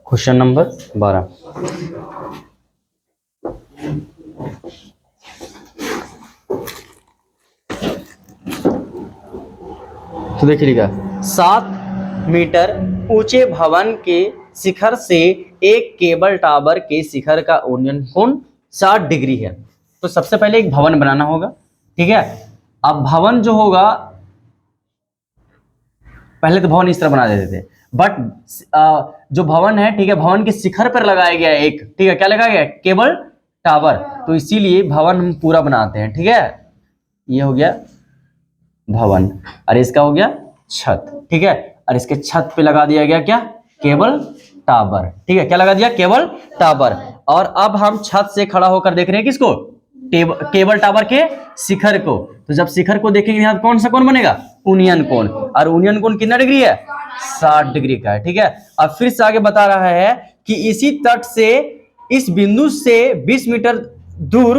Question number 12। तो देखिए लिखा 7 मीटर ऊंचे भवन के शिखर से एक केबल टावर के शिखर का उन्नयन कोण 60 डिग्री है। तो सबसे पहले एक भवन बनाना होगा, ठीक है। अब भवन जो होगा, पहले तो भवन इस तरह बना देते थे, बट जो भवन है, ठीक है, भवन के शिखर पर लगाया गया एक, ठीक है, क्या लगाया गया, केबल टावर। तो इसीलिए भवन हम पूरा बनाते हैं, ठीक है। ये हो गया भवन और इसका हो गया छत, ठीक है। और इसके छत पे लगा दिया गया क्या, केबल टावर, ठीक है। क्या लगा दिया, केबल टावर। और अब हम छत से खड़ा होकर देख रहे हैं किसको, केबल टावर के शिखर को। तो जब शिखर को देखेंगे यहाँ कौन सा कोण बनेगा, उन्नयन कोण। और उन्नयन कोण कितना डिग्री है, 60 डिग्री का है, ठीक है। अब फिर से आगे बता रहा है कि इसी तट से इस बिंदु से 20 मीटर दूर,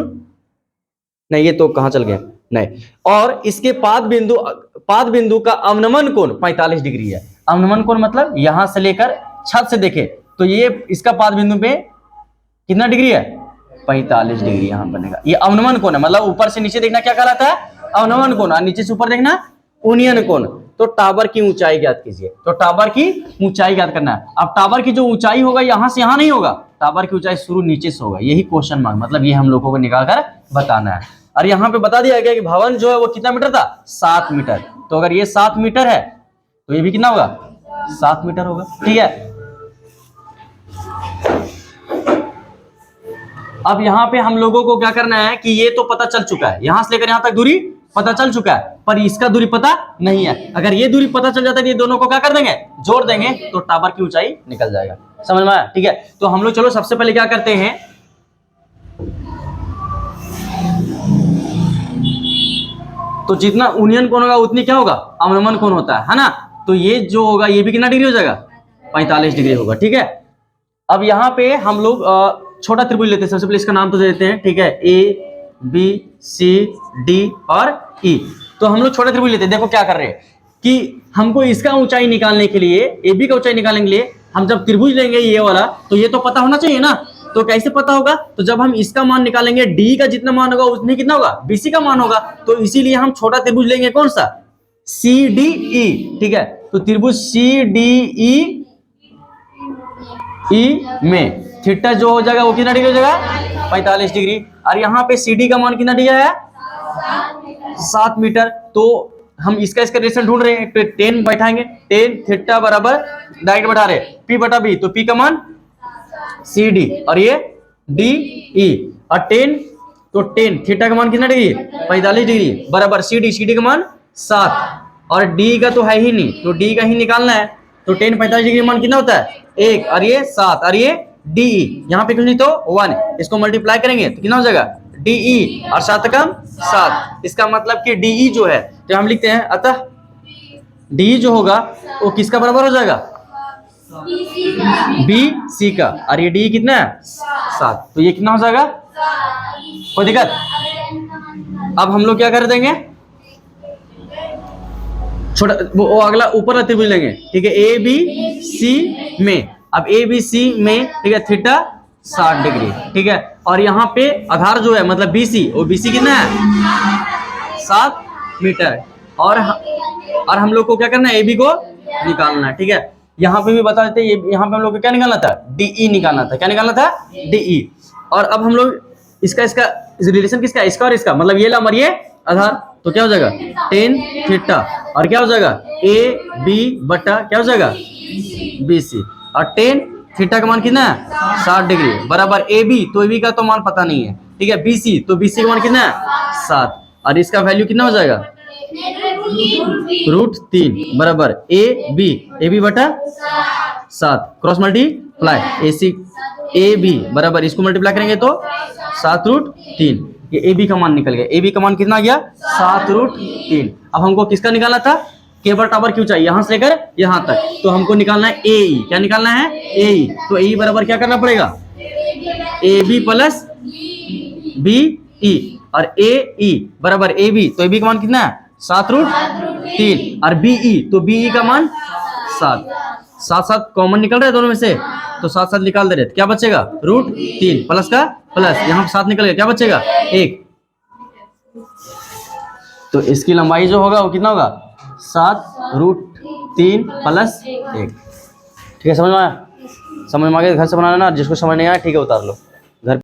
नहीं ये तो कहां चल गया, नहीं, और इसके पाद बिंदु का अवनमन कोण 45 डिग्री है। अवनमन कोण मतलब यहां से लेकर छत से देखे तो ये इसका पाद बिंदु पे कितना डिग्री है, 45 डिग्री यहां बनेगा। ये अवनमन कोण है, मतलब ऊपर से नीचे देखना क्या कहलाता है, अवनमन कोण, और नीचे से ऊपर देखना उन्नयन कोण। तो टावर की ऊंचाई ज्ञात कीजिए। तो टावर की ऊंचाई ज्ञात करना है। अब टावर की जो ऊंचाई होगा यहां से यहां नहीं होगा, टावर की ऊंचाई शुरू नीचे से होगा, यही क्वेश्चन मार्क, मतलब ये हम लोगों को निकाल कर बताना है। और यहाँ पे बता दिया गया कि भवन जो है वो कितना मीटर था, 7 मीटर। तो अगर ये 7 मीटर है तो ये भी कितना होगा, 7 मीटर होगा, ठीक है। अब यहाँ पे हम लोगों को क्या करना है कि ये तो पता चल चुका है, यहां से लेकर यहां तक दूरी पता चल चुका है, पर इसका दूरी पता नहीं है। अगर ये दूरी पता चल जाता है, ये दोनों को क्या कर देंगे, जोड़ देंगे, तो टावर की ऊंचाई निकल जाएगा। समझ में आया, ठीक है। तो हम लोग चलो सबसे पहले क्या करते हैं, तो जितना उन्नयन कोण होगा उतनी क्या होगा, अवनमन कोण होता है ना। तो ये जो होगा ये भी कितना डिग्री हो जाएगा, 45 डिग्री होगा, ठीक है। अब यहाँ पे हम लोग छोटा त्रिभुज लेते हैं। सबसे पहले इसका नाम तो दे देते हैं, ठीक है, ए बी सी डी और ई। तो हम लोग छोटा त्रिभुज लेते हैं। देखो क्या कर रहे हैं कि हमको इसका ऊंचाई निकालने के लिए, ए बी का ऊंचाई निकालने के लिए हम जब त्रिभुज लेंगे ये वाला, तो ये तो पता होना चाहिए ना। तो कैसे पता होगा, तो जब हम इसका मान निकालेंगे, डी का जितना मान होगा उतने कितना होगा, बीसी का मान होगा। तो इसीलिए हम छोटा त्रिभुज लेंगे, कौन सा, सी डी ई, ठीक है। तो त्रिभुज सी डी ई में थीटा जो हो जाएगा वो कितना डिग्री हो जाएगा, 45 डिग्री। और यहाँ पे सी डी का मान कितना दिया है, 7 मीटर। तो हम इसका रिलेशन ढूंढ रहे हैं, तो 10 बैठाएंगे, 10 थीटा बराबर डायरेक्ट बैठा रहे पी बटा बी, तो पी का मान सी डी और ये डी ई, और 10 तो 10 थीटा का मान कितना डिग्री, 45 डिग्री बराबर सी डी का मान 7, और डी का तो है ही नहीं, तो डी का ही निकालना है। तो 10 45 डिग्री मान कितना होता है, 1, और ये 7, और ये डी ई, यहाँ पे कुछ नहीं तो 1, इसको मल्टीप्लाई करेंगे तो कितना हो जाएगा, डी ई और 7 का 7। इसका मतलब कि डी ई जो है, तो हम लिखते हैं, अतः डी ई जो होगा वो किसका बराबर हो जाएगा, बी सी का, और ये डी कितना है, 7। तो ये कितना हो जाएगा, कोई दिक्कत। अब हम लोग क्या कर देंगे, छोटा वो अगला ऊपर त्रिभुज लेंगे, ठीक है, ए बी सी में। अब ए बी सी में, ठीक है, थीटा 60 डिग्री, ठीक है। और यहाँ पे आधार जो है मतलब बी सी, वो बी सी कितना है, 7 मीटर। और हम लोग को क्या करना है, ए बी को निकालना है, ठीक है। यहाँ पे भी बता देते हैं, यहाँ पे हम लोग को क्या निकालना था, डीई निकालना था। क्या निकालना था, डीई। और अब हम लोग इसका रिलेशन किसका, इसका और इसका, मतलब ये लंब और ये आधार, तो क्या हो जाएगा 10 थीटा, और क्या हो जाएगा ए बी बटा क्या हो जाएगा बी सी, और 10 थीटा का मान कितना है, 60 डिग्री बराबर ए बी, तो ए बी का तो मान पता नहीं है, ठीक है, बी सी, तो बी सी का मान कितना है 7, और इसका वैल्यू कितना हो जाएगा √3 बराबर ए बी बटा 7, क्रॉस मल्टीप्लाई ए बी बराबर, इसको मल्टीप्लाई करेंगे तो 7√3। ये ए बी का मान निकल गया, ए बी का मान कितना गया 7√3। अब हमको किसका निकालना था, केबल टावर की ऊंचाई यहां से लेकर यहां तक, तो हमको निकालना है ए ई। क्या निकालना है, ए ई। तो ए ई बराबर क्या करना पड़ेगा, A B plus B E, और ए ई बराबर ए बी, तो ए बी का मान कितना है 7√3, और बी ई, तो बी ई का मान 7, 7 कॉमन निकल रहा है दोनों में से, तो 7 निकाल दे रहे, क्या बचेगा √3 प्लस का प्लस, यहाँ 7 निकल गया, क्या बचेगा 1। तो इसकी लंबाई जो होगा वो कितना होगा 7√3 प्लस 1। ठीक है, समझ में आया? समझ में आ गया? घर से बनाना ना, जिसको समझ नहीं आया ठीक है उतार लो।